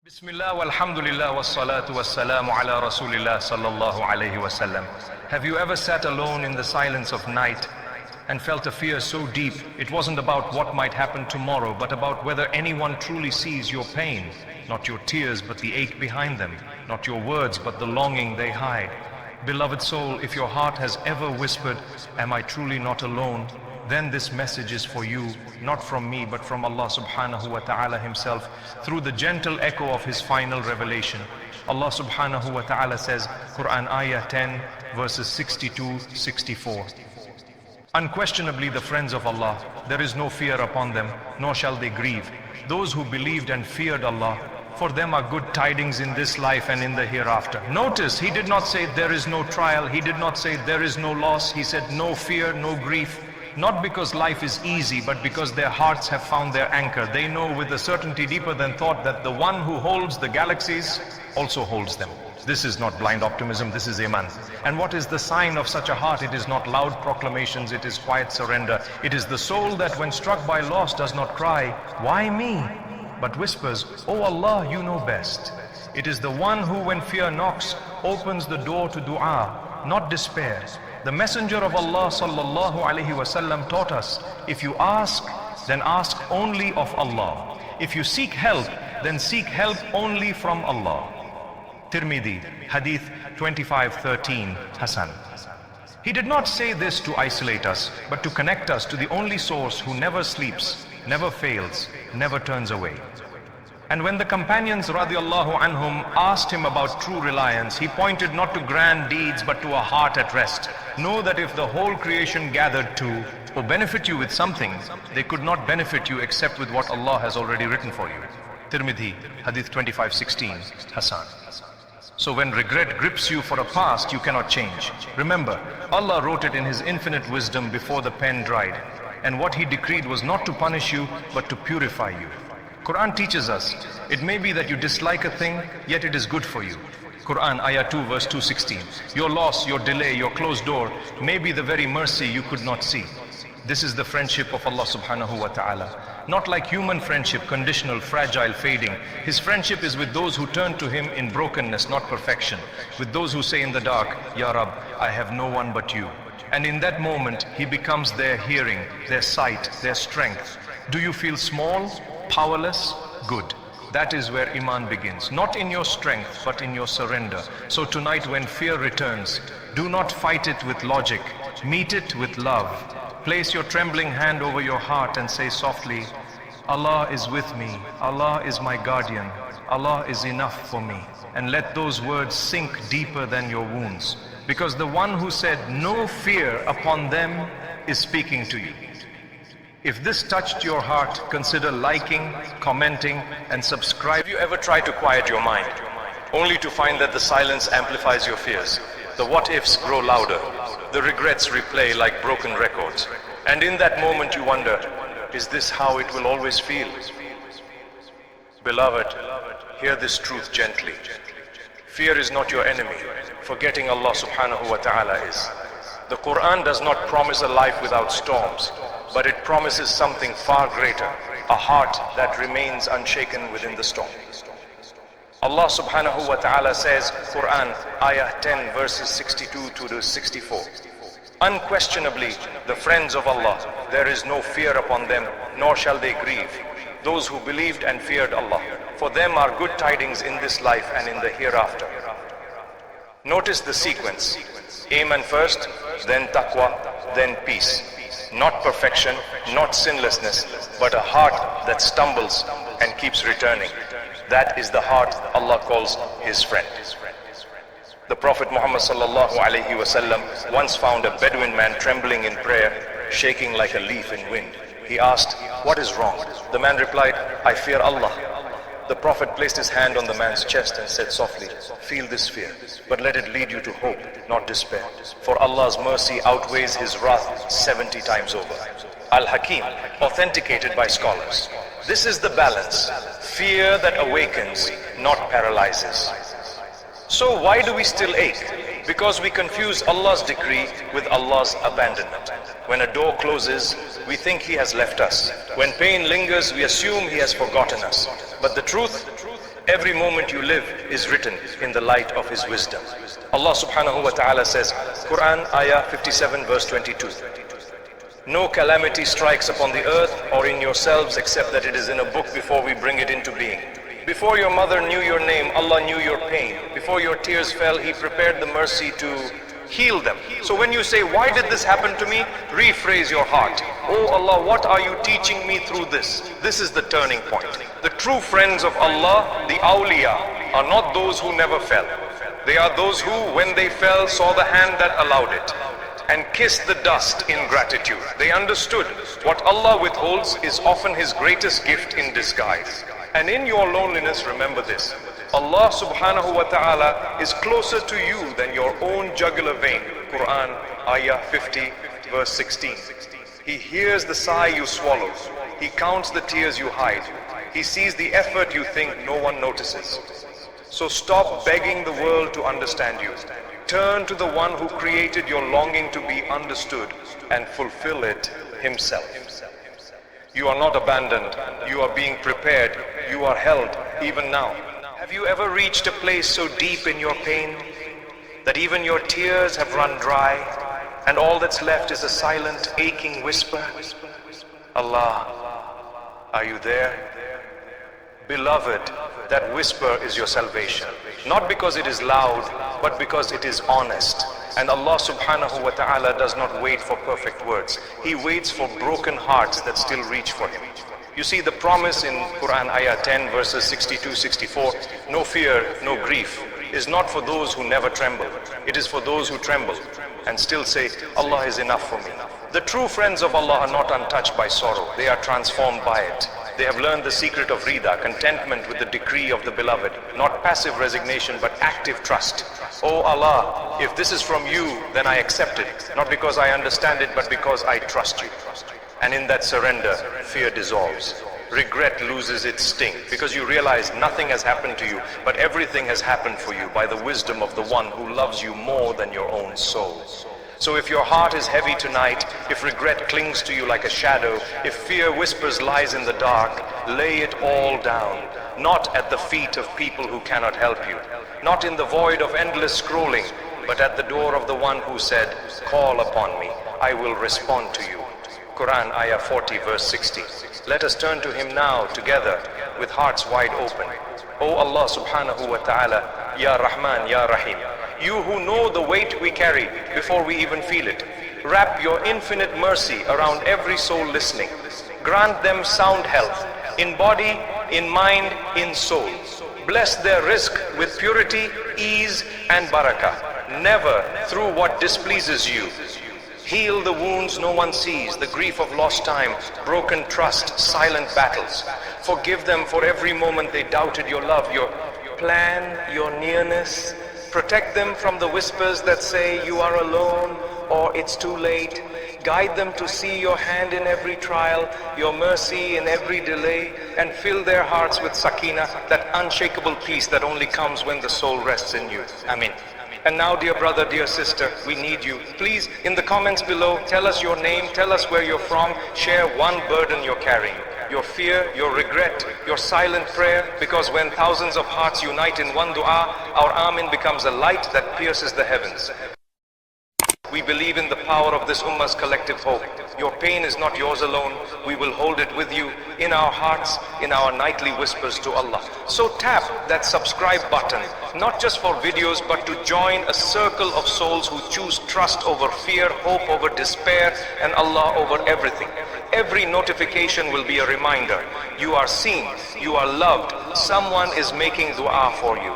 Bismillah walhamdulillah wassalatu wassalamu ala rasulillah sallallahu alayhi wasallam. Have you ever sat alone in the silence of night and felt a fear so deep it wasn't about what might happen tomorrow, but about whether anyone truly sees your pain, not your tears but the ache behind them, not your words but the longing they hide? Beloved soul, if your heart has ever whispered, "Am I truly not alone?" then this message is for you, not from me, but from Allah subhanahu wa ta'ala himself, through the gentle echo of his final revelation. Allah subhanahu wa ta'ala says, Quran ayah 10, verses 62-64. Unquestionably the friends of Allah, there is no fear upon them, nor shall they grieve. Those who believed and feared Allah, for them are good tidings in this life and in the hereafter. Notice, he did not say there is no trial, he did not say there is no loss, he said no fear, no grief. Not because life is easy, but because their hearts have found their anchor. They know with a certainty deeper than thought that the one who holds the galaxies also holds them. This is not blind optimism, this is iman. And what is the sign of such a heart? It is not loud proclamations, it is quiet surrender. It is the soul that when struck by loss does not cry, "Why me?" but whispers, "Oh Allah, you know best." It is the one who when fear knocks, opens the door to dua, not despair. The Messenger of Allah sallallahu alaihi wasallam taught us, if you ask, then ask only of Allah. If you seek help, then seek help only from Allah. Tirmidhi, Hadith 2513, Hasan. He did not say this to isolate us, but to connect us to the only source who never sleeps, never fails, never turns away. And when the companions radiallahu anhum asked him about true reliance, he pointed not to grand deeds but to a heart at rest. Know that if the whole creation gathered to or benefit you with something, they could not benefit you except with what Allah has already written for you. Tirmidhi, Hadith 2516, Hasan. So when regret grips you for a past you cannot change, remember, Allah wrote it in His infinite wisdom before the pen dried. And what He decreed was not to punish you, but to purify you. Quran teaches us, it may be that you dislike a thing, yet it is good for you. Quran ayah 2 verse 216. Your loss, your delay, your closed door may be the very mercy you could not see. This is the friendship of Allah subhanahu wa ta'ala. Not like human friendship, conditional, fragile, fading. His friendship is with those who turn to Him in brokenness, not perfection. With those who say in the dark, "Ya Rab, I have no one but you." And in that moment, He becomes their hearing, their sight, their strength. Do you feel small? Powerless? Good. That is where iman begins. Not in your strength, but in your surrender. So tonight when fear returns, do not fight it with logic. Meet it with love. Place your trembling hand over your heart and say softly, "Allah is with me. Allah is my guardian. Allah is enough for me." And let those words sink deeper than your wounds. Because the one who said no fear upon them is speaking to you. If this touched your heart, consider liking, commenting, and subscribe. Have you ever tried to quiet your mind, only to find that the silence amplifies your fears? The what-ifs grow louder, the regrets replay like broken records. And in that moment you wonder, is this how it will always feel? Beloved, hear this truth gently. Fear is not your enemy. Forgetting Allah subhanahu wa ta'ala is. The Quran does not promise a life without storms, but it promises something far greater, a heart that remains unshaken within the storm. Allah subhanahu wa ta'ala says, Quran, ayah 10, verses 62 to 64. Unquestionably, the friends of Allah, there is no fear upon them, nor shall they grieve. Those who believed and feared Allah, for them are good tidings in this life and in the hereafter. Notice the sequence. Iman first, then taqwa, then peace. Not perfection, not sinlessness, but a heart that stumbles and keeps returning. That is the heart Allah calls His friend. The Prophet Muhammad sallallahu alaihi wasallam once found a Bedouin man trembling in prayer, shaking like a leaf in wind. He asked, "What is wrong?" The man replied, "I fear Allah." The Prophet placed his hand on the man's chest and said softly, "Feel this fear, but let it lead you to hope, not despair. For Allah's mercy outweighs His wrath 70 times over." Al-Hakim, authenticated by scholars. This is the balance. Fear that awakens, not paralyzes. So why do we still ache? Because we confuse Allah's decree with Allah's abandonment. When a door closes, we think He has left us. When pain lingers, we assume He has forgotten us. But the truth, Every moment you live is written in the light of His wisdom. Allah subhanahu wa ta'ala says, Quran ayah 57 verse 22. No calamity strikes upon the earth or in yourselves except that it is in a book before we bring it into being. Before your mother knew your name, Allah knew your pain. Before your tears fell, He prepared the mercy to heal them. So when you say, why did this happen to me? Rephrase your heart. Oh Allah, what are you teaching me through this? This is the turning point. The true friends of Allah, the awliya, are not those who never fell. They are those who, when they fell, saw the hand that allowed it and kissed the dust in gratitude. They understood what Allah withholds is often His greatest gift in disguise. And in your loneliness, remember this. Allah subhanahu wa ta'ala is closer to you than your own jugular vein. Quran, ayah 50, verse 16. He hears the sigh you swallow. He counts the tears you hide. He sees the effort you think no one notices. So stop begging the world to understand you. Turn to the one who created your longing to be understood and fulfill it Himself. You are not abandoned. You are being prepared. You are held even now. Have you ever reached a place so deep in your pain that even your tears have run dry and all that's left is a silent, aching whisper? Allah, are you there? Beloved, that whisper is your salvation. Not because it is loud, but because it is honest. And Allah subhanahu wa ta'ala does not wait for perfect words. He waits for broken hearts that still reach for Him. You see, the promise in Quran ayah 10 verses 62-64, no fear, no grief, is not for those who never tremble. It is for those who tremble and still say, Allah is enough for me. The true friends of Allah are not untouched by sorrow. They are transformed by it. They have learned the secret of rida, contentment with the decree of the beloved, not passive resignation, but active trust. Oh Allah, if this is from you, then I accept it, not because I understand it, but because I trust you. And in that surrender, fear dissolves. Regret loses its sting, because you realize nothing has happened to you, but everything has happened for you by the wisdom of the one who loves you more than your own soul. So if your heart is heavy tonight, if regret clings to you like a shadow, if fear whispers lies in the dark, lay it all down, not at the feet of people who cannot help you, not in the void of endless scrolling, but at the door of the one who said, call upon me, I will respond to you. Quran ayah 40 verse 60. Let us turn to Him now together with hearts wide open. O Allah subhanahu wa ta'ala, Ya Rahman, Ya Rahim, you who know the weight we carry before we even feel it, wrap your infinite mercy around every soul listening. Grant them sound health, in body, in mind, in soul. Bless their rizq with purity, ease and barakah, never through what displeases you. Heal the wounds no one sees, the grief of lost time, broken trust, silent battles. Forgive them for every moment they doubted your love, your plan, your nearness. Protect them from the whispers that say you are alone or it's too late. Guide them to see your hand in every trial, your mercy in every delay, and fill their hearts with sakina, that unshakable peace that only comes when the soul rests in you. Ameen. And now, dear brother, dear sister, we need you. Please, in the comments below, tell us your name, tell us where you're from, share one burden you're carrying. Your fear, your regret, your silent prayer, because when thousands of hearts unite in one dua, our Amin becomes a light that pierces the heavens. We believe in the power of this ummah's collective hope. Your pain is not yours alone. We will hold it with you in our hearts, in our nightly whispers to Allah. So tap that subscribe button, not just for videos, but to join a circle of souls who choose trust over fear, hope over despair, and Allah over everything. Every notification will be a reminder. You are seen, you are loved. Someone is making dua for you.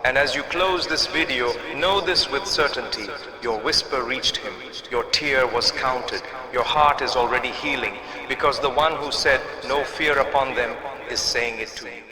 And as you close this video, know this with certainty. Your whisper reached Him. Your tear was counted. Your heart is already healing, because the one who said, no fear upon them, is saying it to you.